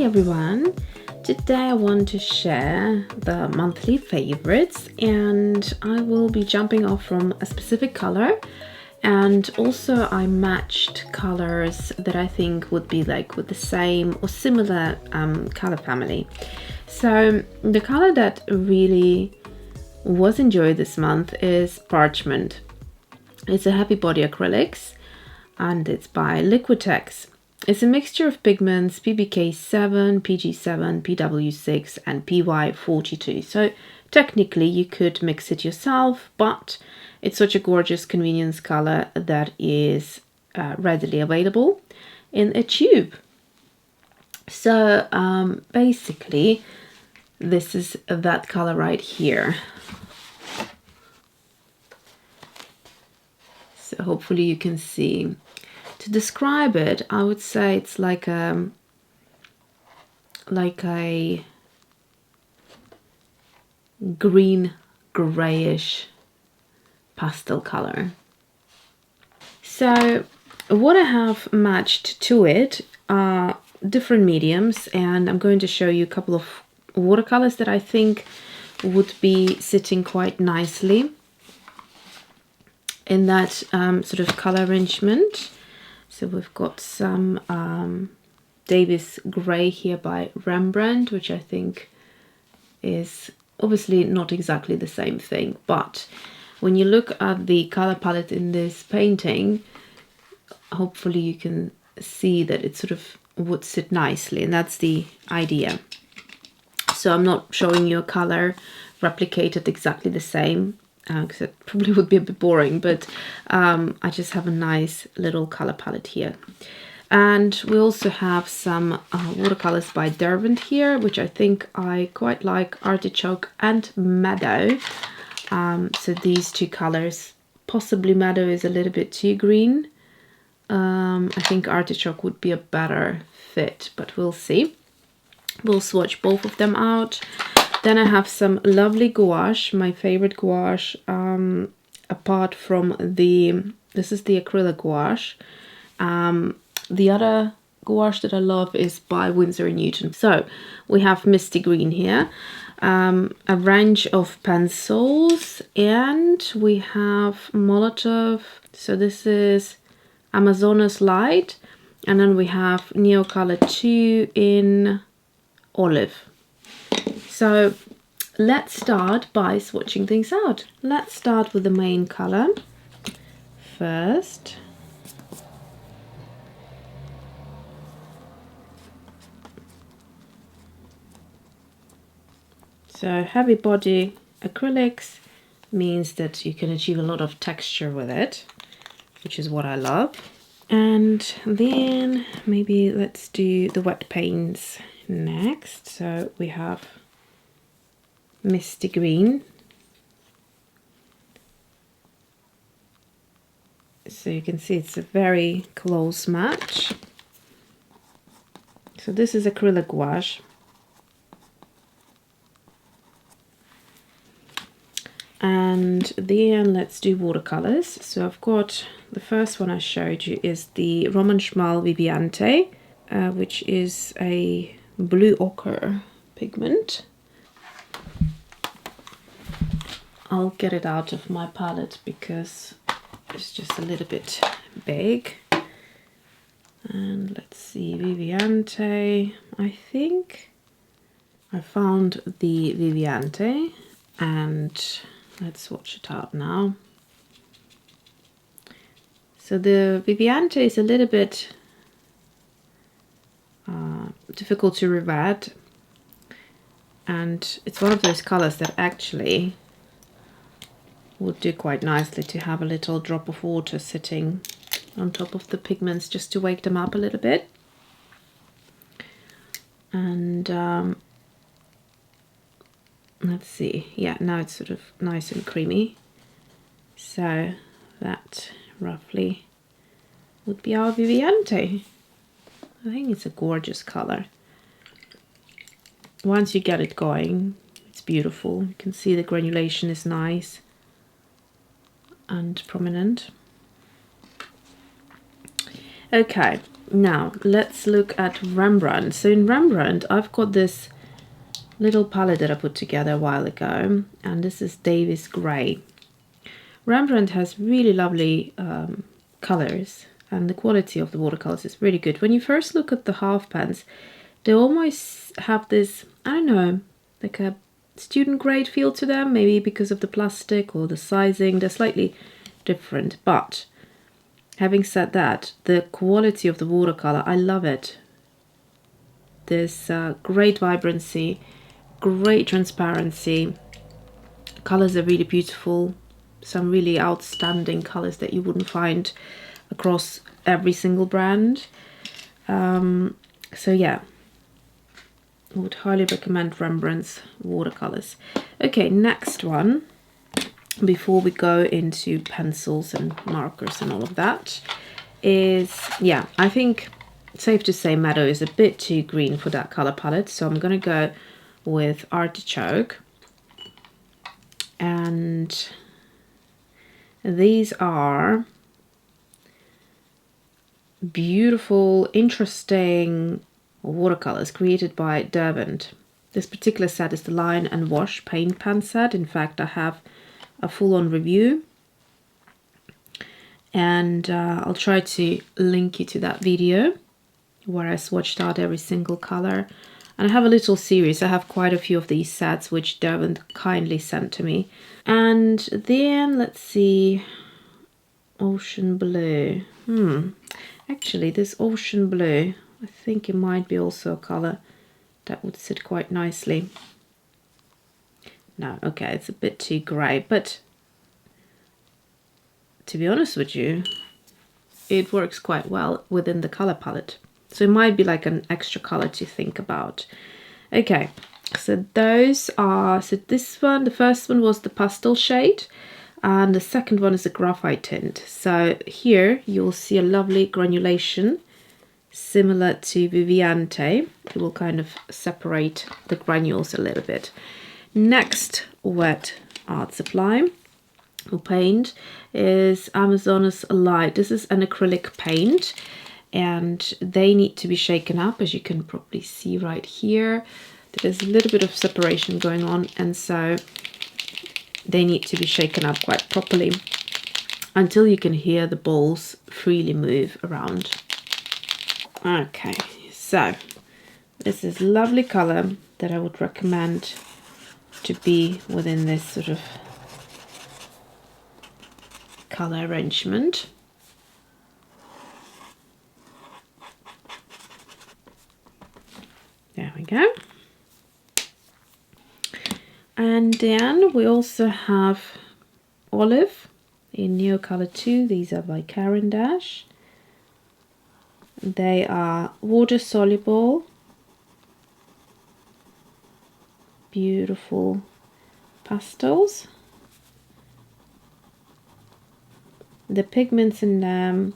everyone! Today I want to share the monthly favorites, and I will be jumping off from a specific color, and also I matched colors that I think would be like with the same or similar color family. So the color that really was enjoyed this month is Parchment. It's a heavy body acrylics and it's by Liquitex. It's a mixture of pigments PBK7, PG7, PW6 and PY42. So technically you could mix it yourself, but it's such a gorgeous convenience color that is readily available in a tube. So basically this is that color right here. So hopefully you can see. To describe it, I would say it's like a green grayish pastel color. So what I have matched to it are different mediums, and I'm going to show you a couple of watercolors that I think would be sitting quite nicely in that sort of color arrangement. So we've got some Davis Grey here by Rembrandt, which I think is obviously not exactly the same thing, but when you look at the color palette in this painting, hopefully you can see that it sort of would sit nicely, and that's the idea. So I'm not showing you a color replicated exactly the same, because it probably would be a bit boring, but I just have a nice little color palette here. And we also have some watercolors by Derwent here, which I think I quite like, Artichoke and Meadow. So these two colors, possibly Meadow is a little bit too green. I think Artichoke would be a better fit, but we'll see. We'll swatch both of them out. Then I have some lovely gouache, my favorite gouache, apart from this is the Acryla Gouache. The other gouache that I love is by Winsor & Newton. So we have Misty Green here, a range of pencils, and we have Molotow. So this is Amazonas Light, and then we have Neocolor 2 in Olive. So let's start by swatching things out. Let's start with the main color first. So heavy body acrylics means that you can achieve a lot of texture with it, which is what I love. And then maybe let's do the wet paints next. So we have Misty Green. So you can see it's a very close match. So this is Acryla Gouache. And then let's do watercolors. So I've got the first one I showed you is the Roman Szmal Viviante, which is a blue ochre pigment. I'll get it out of my palette because it's just a little bit big. And let's see, Viviante. I think I found the Viviante, and let's swatch it out now. So the Viviante is a little bit difficult to revet, and it's one of those colors that actually would do quite nicely to have a little drop of water sitting on top of the pigments just to wake them up a little bit. And let's see, yeah, now it's sort of nice and creamy. So that roughly would be our Viviante. I think it's a gorgeous color. Once you get it going, it's beautiful. You can see the granulation is nice and prominent. Okay, Now let's look at Rembrandt. So in Rembrandt, I've got this little palette that I put together a while ago, and this is Davis Grey. Rembrandt has really lovely colors, and the quality of the watercolors is really good. When you first look at the half pans, they almost have this, I don't know, like a student grade feel to them, maybe because of the plastic or the sizing. They're slightly different, but having said that, the quality of the watercolor, I love it. There's great vibrancy, great transparency. Colors are really beautiful. Some really outstanding colors that you wouldn't find across every single brand. So yeah, I would highly recommend Rembrandt's watercolors. Okay, next one, before we go into pencils and markers and all of that, is, yeah, I think it's safe to say Meadow is a bit too green for that color palette, so I'm gonna go with Artichoke. And these are beautiful, interesting watercolors created by Derwent. This particular set is the Line and Wash Paint Pan Set. In fact, I have a full-on review, and I'll try to link you to that video where I swatched out every single color. And I have a little series. I have quite a few of these sets which Derwent kindly sent to me. And then let's see, Ocean Blue. Actually, this Ocean Blue, I think it might be also a color that would sit quite nicely. No, okay, it's a bit too grey, but to be honest with you, it works quite well within the color palette. So it might be like an extra color to think about. Okay, so those are, so this one, the first one was the pastel shade, and the second one is a graphite tint. So here you'll see a lovely granulation similar to Viviante. It will kind of separate the granules a little bit. Next wet art supply or paint is Amazonas Light. This is an acrylic paint, and they need to be shaken up, as you can probably see right here. There's a little bit of separation going on, and so they need to be shaken up quite properly until you can hear the balls freely move around. Okay, so this is lovely color that I would recommend to be within this sort of color arrangement. There we go. And then we also have Olive in Neo Color 2. These are by Caran d'Ache. They are water soluble, beautiful pastels. The pigments in them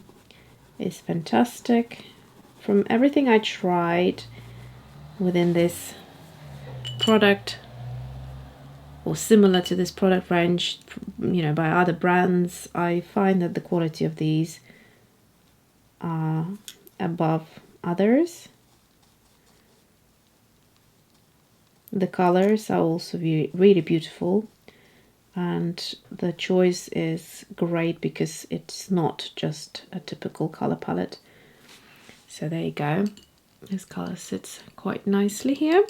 is fantastic. From everything I tried within this product, or similar to this product range, you know, by other brands, I find that the quality of these are above others. The colors are also really beautiful, and the choice is great because it's not just a typical color palette. So there you go. This color sits quite nicely here.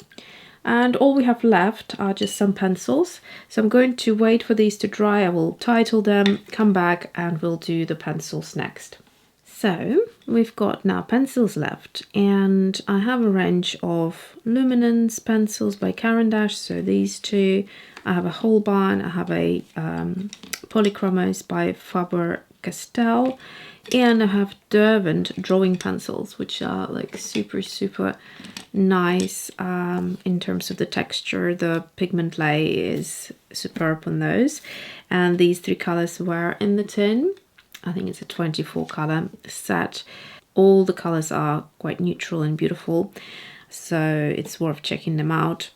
And all we have left are just some pencils. So I'm going to wait for these to dry. I will title them, come back, and we'll do the pencils next. So we've got now pencils left, and I have a range of luminance pencils by Caran d'Ache. So these two, I have a Holbein, I have a Polychromos by Faber-Castell, and I have Derwent drawing pencils, which are like super nice in terms of the texture. The pigment lay is superb on those, and these three colors were in the tin. I think it's a 24 color set. All the colors are quite neutral and beautiful, so it's worth checking them out.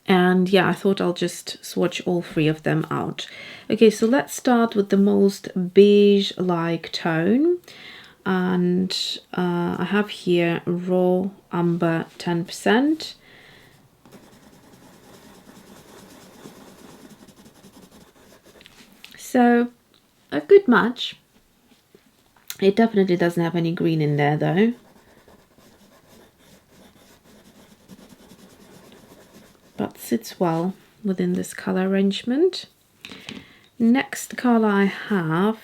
And yeah, I thought I'll just swatch all three of them out. Okay, so let's start with the most beige-like tone. and I have here raw umber 10%. So a good match. It definitely doesn't have any green in there though. But sits well within this color arrangement. Next color I have,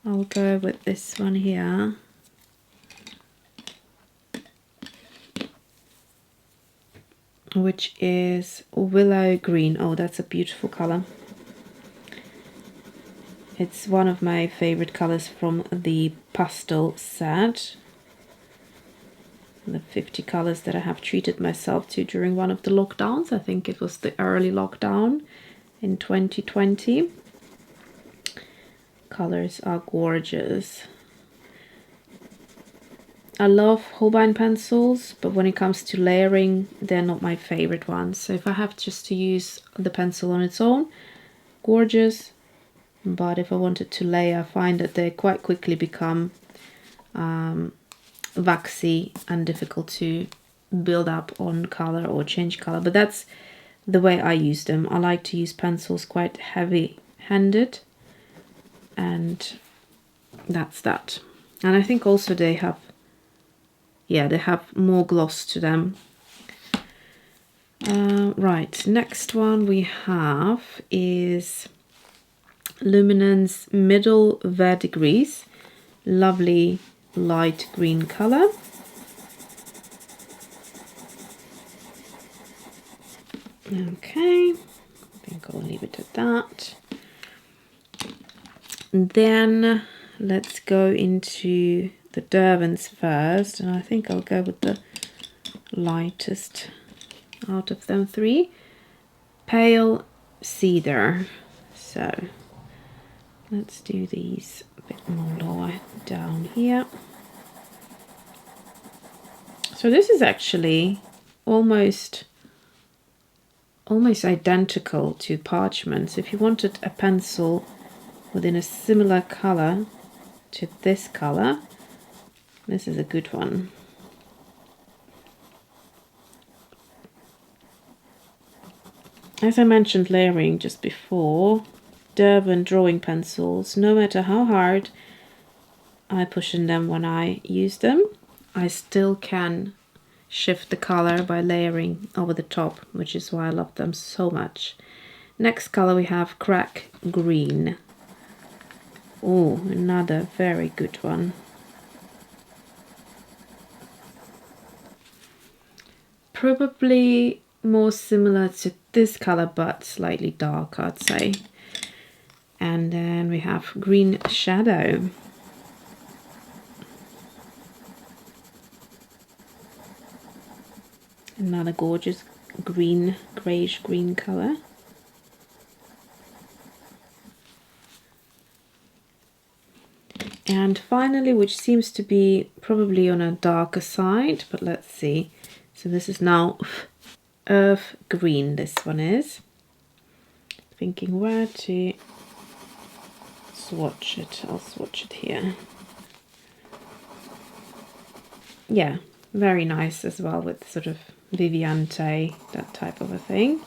I'll go with this one here. Which is Willow Green. Oh, that's a beautiful color. It's one of my favorite colors from the pastel set. The 50 colors that I have treated myself to during one of the lockdowns. I think it was the early lockdown in 2020. Colors are gorgeous. I love Holbein pencils, but when it comes to layering, they're not my favorite ones. So if I have just to use the pencil on its own, gorgeous. But if I wanted to layer, I find that they quite quickly become waxy and difficult to build up on color or change color. But that's the way I use them. I like to use pencils quite heavy-handed, and that's that. And I think also they have, yeah, they have more gloss to them. Right, next one we have is Luminance Middle Verdigris. Lovely light green color. Okay, I think I'll leave it at that. And then let's go into the Derwents first, and I think I'll go with the lightest out of them three. Pale Cedar. So let's do these a bit more lower down here. So this is actually almost identical to Parchment. So if you wanted a pencil within a similar color to this color, this is a good one. As I mentioned layering just before, Derwent drawing pencils, no matter how hard I push in them when I use them, I still can shift the color by layering over the top, which is why I love them so much. Next color we have Crack Green. Oh, another very good one. Probably more similar to this color, but slightly darker, I'd say. And then we have Green Shadow. Another gorgeous green, grayish green color. And finally, which seems to be probably on a darker side, but let's see. So this is now Earth Green, this one is. Thinking where to swatch it. I'll swatch it here. Yeah, very nice as well, with sort of Viviante, that type of a thing.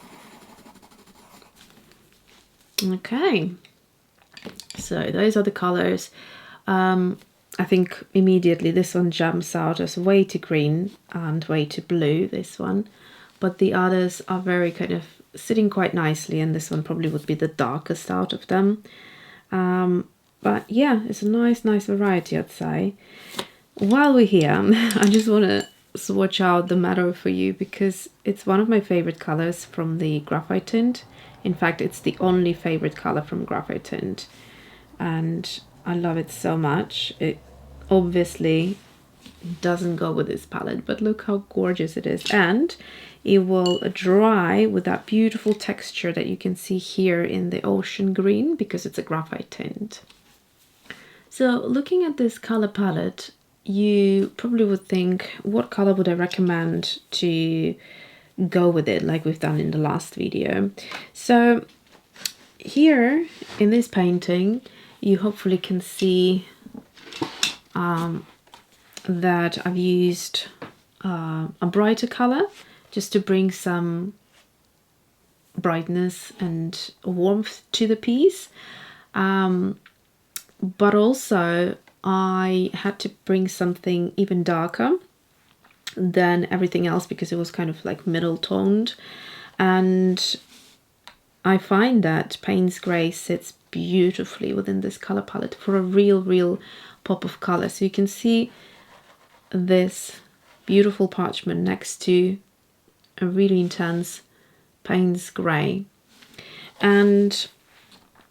Okay, so those are the colors. I think immediately this one jumps out as way too green and way too blue, this one, but the others are very kind of sitting quite nicely, and this one probably would be the darkest out of them. But yeah, it's a nice variety, I'd say. While we're here, I just want to swatch out the Molotow for you, because it's one of my favorite colors from the graphite tint. In fact, it's the only favorite color from graphite tint, and I love it so much. It obviously doesn't go with this palette, but look how gorgeous it is, and it will dry with that beautiful texture that you can see here in the ocean green, because it's a graphite tint. So looking at this color palette, you probably would think, what color would I recommend to go with it, like we've done in the last video? So here in this painting, you hopefully can see that I've used a brighter color just to bring some brightness and warmth to the piece, but also I had to bring something even darker than everything else because it was kind of like middle toned, and I find that Payne's Grey sits beautifully within this color palette for a real pop of color. So you can see this beautiful parchment next to a really intense Payne's Grey. And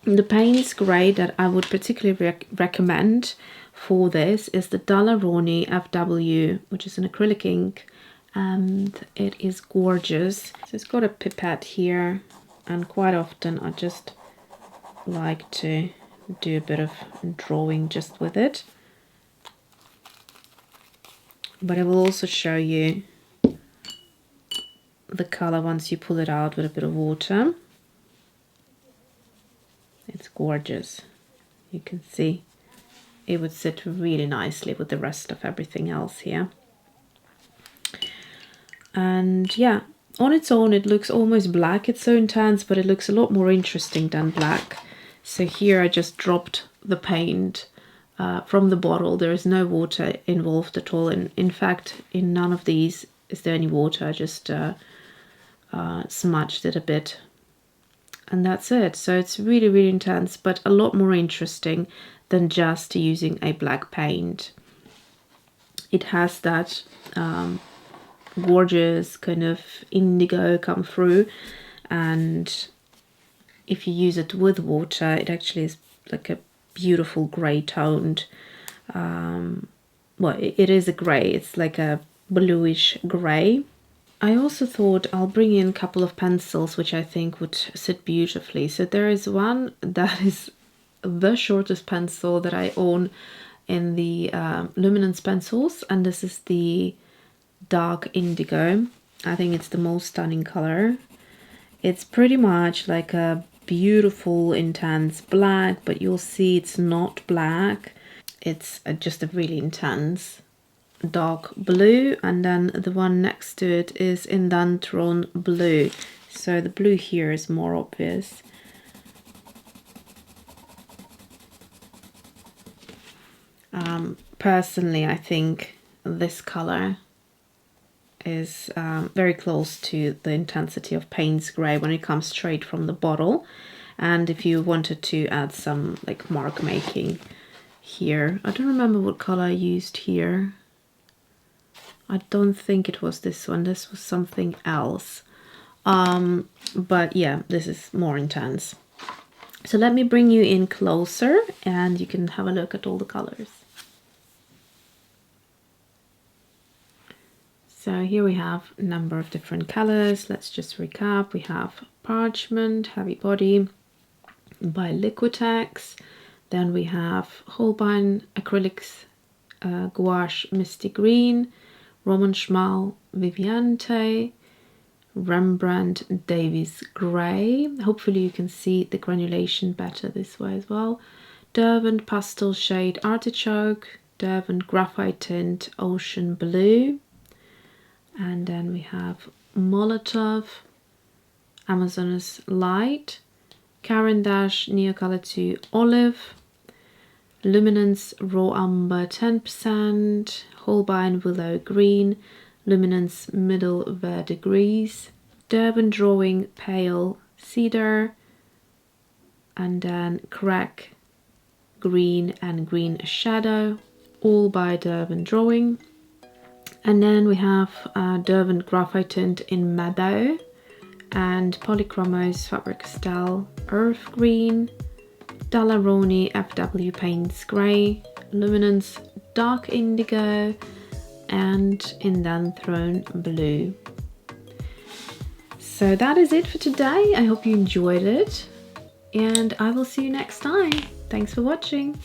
the Payne's Grey that I would particularly recommend for this is the Rowney FW, which is an acrylic ink, and it is gorgeous. So it's got a pipette here, and quite often I just like to do a bit of drawing just with it. But I will also show you the color once you pull it out with a bit of water. It's gorgeous. You can see it would sit really nicely with the rest of everything else here. And yeah, on its own it looks almost black. It's so intense, but it looks a lot more interesting than black. So here I just dropped the paint from the bottle. There is no water involved at all, and in fact in none of these is there any water. I just smudged it a bit, and that's it. So it's really intense, but a lot more interesting than just using a black paint. It has that gorgeous kind of indigo come through, and if you use it with water it actually is like a beautiful grey toned, well, it is a grey, it's like a bluish grey. I also thought I'll bring in a couple of pencils which I think would sit beautifully. So there is one that is the shortest pencil that I own in the luminance pencils, and this is the dark indigo. I think it's the most stunning color. It's pretty much like a beautiful intense black, but you'll see it's not black. It's just a really intense dark blue, and then the one next to it is Indantron blue. So the blue here is more obvious. Personally, I think this color is very close to the intensity of Payne's Grey when it comes straight from the bottle. And if you wanted to add some like mark making here, I don't remember what color I used here. I don't think it was this one. This was something else. But yeah, this is more intense. So let me bring you in closer and you can have a look at all the colors. So here we have a number of different colors. Let's just recap. We have Parchment Heavy Body by Liquitex. Then we have Holbein Acrylics Gouache Misty Green, Roman Szmal Viviante, Rembrandt Davies Grey. Hopefully you can see the granulation better this way as well. Derwent Pastel Shade Artichoke, Derwent Graphite Tint Ocean Blue. And then we have Molotow Amazonas Light, Caran d'Ache Neocolor 2 Olive, Luminance Raw Umber 10%, Holbein Willow Green, Luminance Middle Verdigris, Derwent Drawing Pale Cedar, and then Crack Green and Green Shadow, all by Derwent Drawing. And then we have Derwent Graphite Tint in Meadow and Polychromos Fabric Style Earth Green, Rowney FW Payne's Grey, Luminance Dark Indigo, and Indantron Blue. So that is it for today. I hope you enjoyed it, and I will see you next time. Thanks for watching.